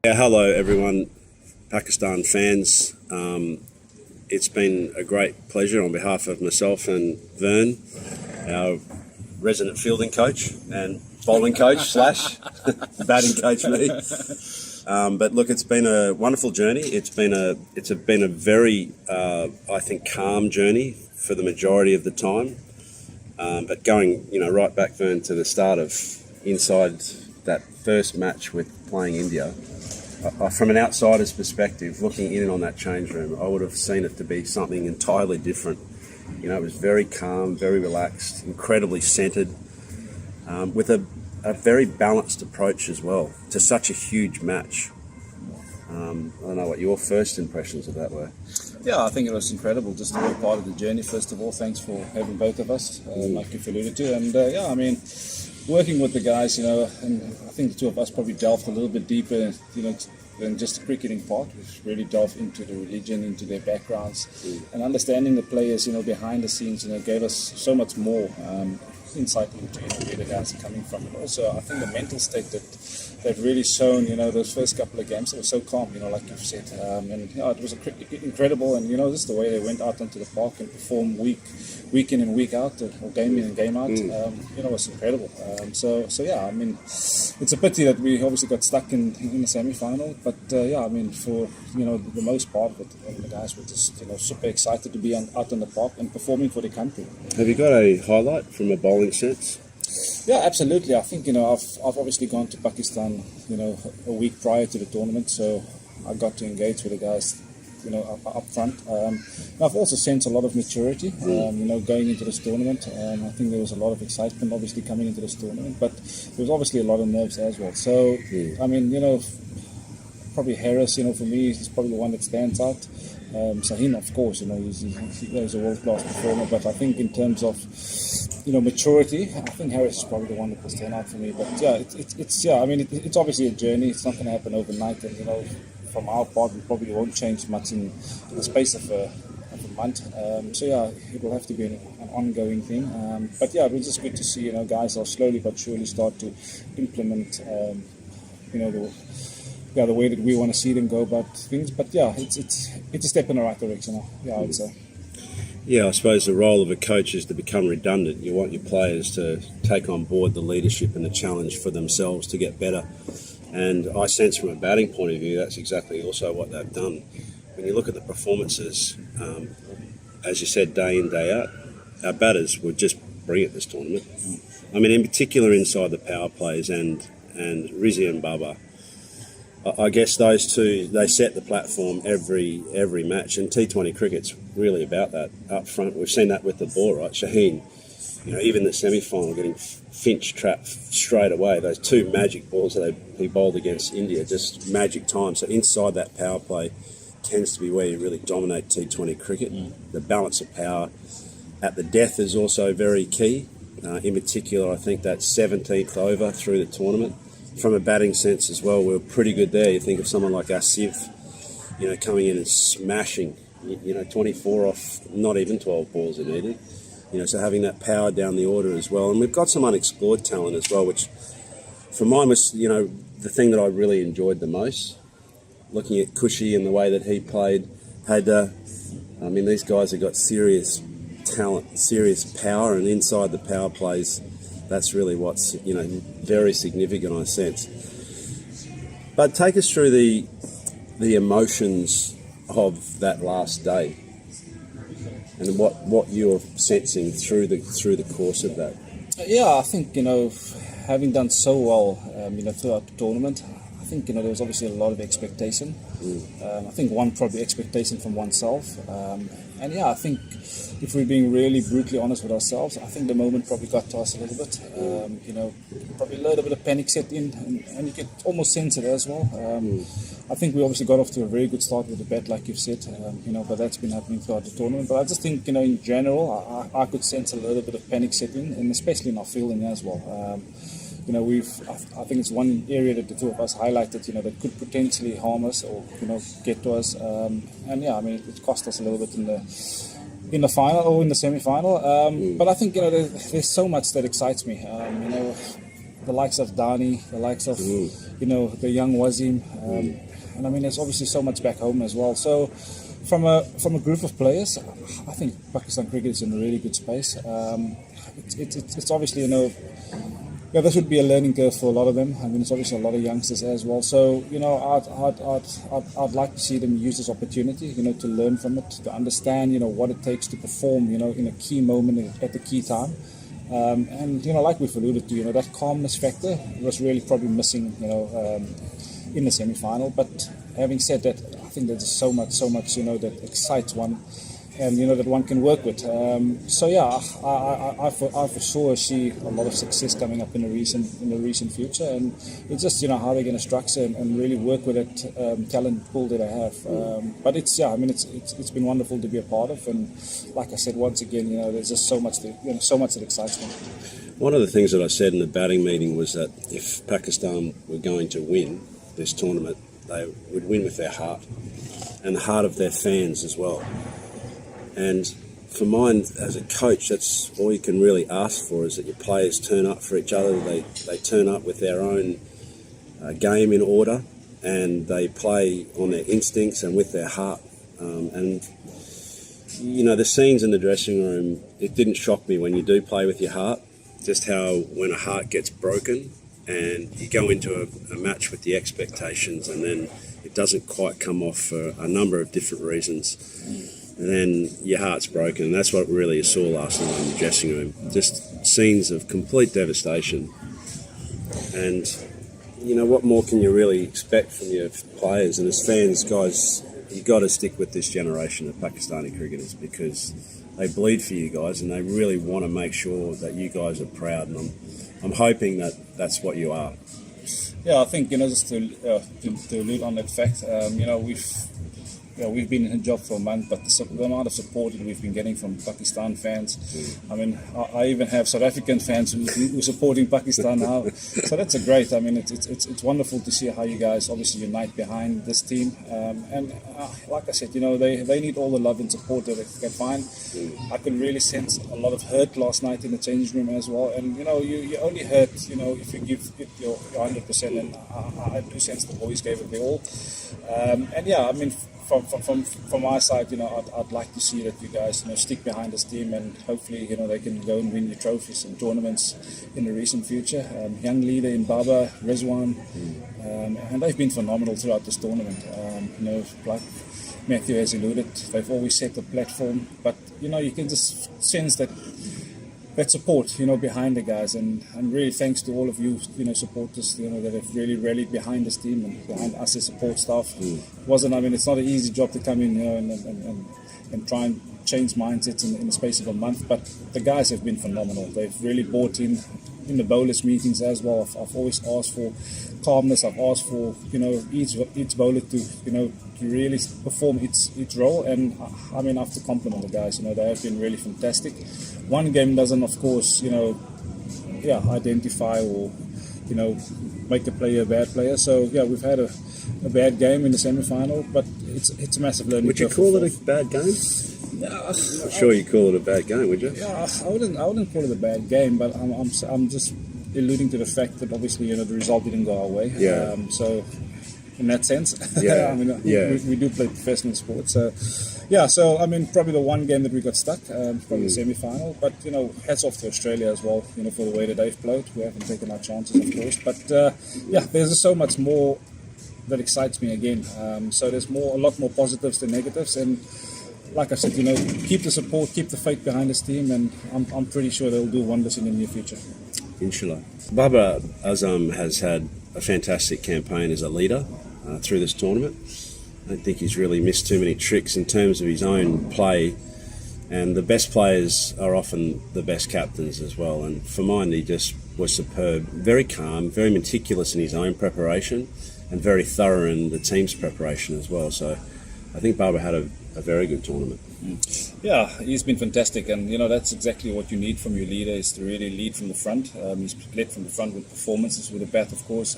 Yeah, hello everyone, Pakistan fans. It's been a great pleasure on behalf of myself and Vern, our resident fielding coach and bowling coach slash batting coach me. But look, it's been a wonderful journey. It's been a very I think calm journey for the majority of the time. But going right back, Vern, to the start of inside that first match with playing India. From an outsider's perspective, looking in on that change room, I would have seen it to be something entirely different. It was very calm, very relaxed, incredibly centred, with a very balanced approach as well to such a huge match. I don't know what your first impressions of that were. Yeah, I think it was incredible just to be part of the journey. First of all, thanks for having both of us, like you've alluded to. And working with the guys, and I think the two of us probably delved a little bit deeper, than just the cricketing part. We've really delved into the religion, into their backgrounds, and understanding the players, behind the scenes, gave us so much more insight into where the guys are coming from. And also, I think the mental state that they've really shown, those first couple of games, it was so calm, like you've said. It was incredible, and, just the way they went out onto the park and performed week in and week out, or game in and game out, was incredible. It's a pity that we obviously got stuck in the semi-final, but for the most part of it, the guys were just super excited to be out on the park and performing for the country. Have you got a highlight from a bowling sense? Yeah, absolutely. I think I've obviously gone to Pakistan a week prior to the tournament, so I got to engage with the guys up front. I've also sensed a lot of maturity, going into this tournament. I think there was a lot of excitement, obviously, coming into this tournament, but there was obviously a lot of nerves as well. So, probably Harris, for me, is probably the one that stands out. Shaheen, of course, he's a world-class performer, but I think in terms of, maturity, I think Harris is probably the one that will stand out for me. But yeah, it's obviously a journey. It's not going to happen overnight, and from our part, we probably won't change much in the space of a month. It will have to be an ongoing thing. It was just good to see, guys are slowly but surely start to implement, the way that we want to see them go about things. But yeah, it's a step in the right direction. Yeah, I would say. Yeah, I suppose the role of a coach is to become redundant. You want your players to take on board the leadership and the challenge for themselves to get better. And I sense from a batting point of view, that's exactly also what they've done. When you look at the performances, as you said, day in, day out, our batters were just brilliant this tournament. I mean, in particular inside the power plays and Rizzi and Baba. I guess those two, they set the platform every match, and T20 cricket's really about that up front. We've seen that with the ball, right? Shaheen, even the semi-final, getting Finch trapped straight away. Those two magic balls that he bowled against India, just magic time. So inside that power play tends to be where you really dominate T20 cricket. The balance of power at the death is also very key. In particular, I think that 17th over through the tournament. From a batting sense as well, we were pretty good there. You think of someone like Asif, coming in and smashing, 24 off, not even 12 balls he needed. So having that power down the order as well. And we've got some unexplored talent as well, which for mine was, the thing that I really enjoyed the most. Looking at Cushy and the way that he played, these guys have got serious talent, serious power, and inside the power plays, that's really what's, very significant, I sense. But take us through the emotions of that last day and what you're sensing through the course of that. Yeah, I think, having done so well, throughout the tournament, I think, there was obviously a lot of expectation. I think probably expectation from oneself. I think if we're being really brutally honest with ourselves, I think the moment probably got to us a little bit. Probably a little bit of panic set in, and you could almost sense it as well. I think we obviously got off to a very good start with the bat, like you've said, but that's been happening throughout the tournament. But I just think, in general, I could sense a little bit of panic set in, and especially in our fielding as well. I think it's one area that the two of us highlighted, that could potentially harm us or, get to us. It cost us a little bit in the final or in the semi-final. But I think, there's so much that excites me. the likes of Dani, the likes of the young Wazim, and I mean there's obviously so much back home as well. So from a group of players, I think Pakistan cricket is in a really good space. It's obviously this would be a learning curve for a lot of them. I mean, it's obviously a lot of youngsters as well. So, I'd like to see them use this opportunity, to learn from it, to understand, what it takes to perform, in a key moment at the key time. And, like we've alluded to, that calmness factor was really probably missing, in the semi-final. But having said that, I think there's so much, that excites one. And that one can work with. I for sure see a lot of success coming up in the recent future, and it's just how they're going to structure and really work with that talent pool that I have. But it's been wonderful to be a part of, and like I said once again, there's just so much that excites me. One of the things that I said in the batting meeting was that if Pakistan were going to win this tournament, they would win with their heart and the heart of their fans as well. And for mine, as a coach, that's all you can really ask for, is that your players turn up for each other. They turn up with their own game in order, and they play on their instincts and with their heart. The scenes in the dressing room, it didn't shock me when you do play with your heart, just how when a heart gets broken and you go into a match with the expectations and then it doesn't quite come off for a number of different reasons. And then your heart's broken. And that's what really you saw last night in the dressing room. Just scenes of complete devastation. And, what more can you really expect from your players? And as fans, guys, you've got to stick with this generation of Pakistani cricketers because they bleed for you guys and they really want to make sure that you guys are proud. And I'm hoping that that's what you are. Yeah, I think, just to allude on that fact, we've been in a job for a month, but the amount of support that we've been getting from Pakistan fans, I mean, I even have South African fans who are supporting Pakistan now. So that's great. I mean, it's wonderful to see how you guys obviously unite behind this team. Like I said, they need all the love and support that they can find. I could really sense a lot of hurt last night in the changing room as well. And, you only hurt, if you give it your 100%. And I do sense the boys gave it their all. From my side, I'd like to see that you guys, stick behind this team and hopefully, they can go and win your trophies and tournaments in the recent future. Young leader in Baba, Rizwan, and they've been phenomenal throughout this tournament. Like Matthew has alluded, they've always set the platform, but, you can just sense that support, behind the guys, and really thanks to all of you, supporters, that have really rallied behind this team and behind us as support staff. It's not an easy job to come in, and try and change mindsets in the space of a month, but the guys have been phenomenal. They've really bought in the bowlers meetings as well. I've always asked for calmness. I've asked for, each bowler to really perform its role, and I have to compliment the guys. They have been really fantastic. One game doesn't, of course, identify or, make a player a bad player. So, we've had a bad game in the semi-final, but it's a massive learning curve. Would you call it a bad game? Yeah, I'm sure you call it a bad game, would you? Yeah, I wouldn't call it a bad game, but I'm just alluding to the fact that obviously, the result didn't go our way. Yeah. So, in that sense, yeah. We do play professional sports. So, probably the one game that we got stuck, probably the semi-final. But, hats off to Australia as well, for the way that they've played. We haven't taken our chances, of course. But, there's just so much more that excites me again. So there's a lot more positives than negatives. And like I said, keep the support, keep the faith behind this team. And I'm pretty sure they'll do wonders in the near future. Inshallah. Babar Azam has had a fantastic campaign as a leader through this tournament. I don't think he's really missed too many tricks in terms of his own play, and the best players are often the best captains as well. And for mine, he just was superb, very calm, very meticulous in his own preparation, and very thorough in the team's preparation as well. So I think Babar had a very good tournament. Yeah, he's been fantastic, and that's exactly what you need from your leader, is to really lead from the front. He's led from the front with performances, with a bat, of course.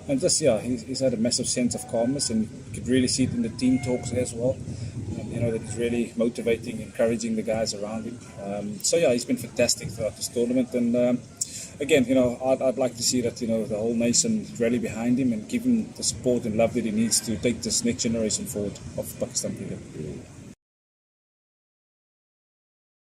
And just, he's had a massive sense of calmness, and you could really see it in the team talks as well. That he's really motivating, encouraging the guys around him. He's been fantastic throughout this tournament, and again, I'd like to see that the whole nation rally behind him and give him the support and love that he needs to take this next generation forward of Pakistan cricket.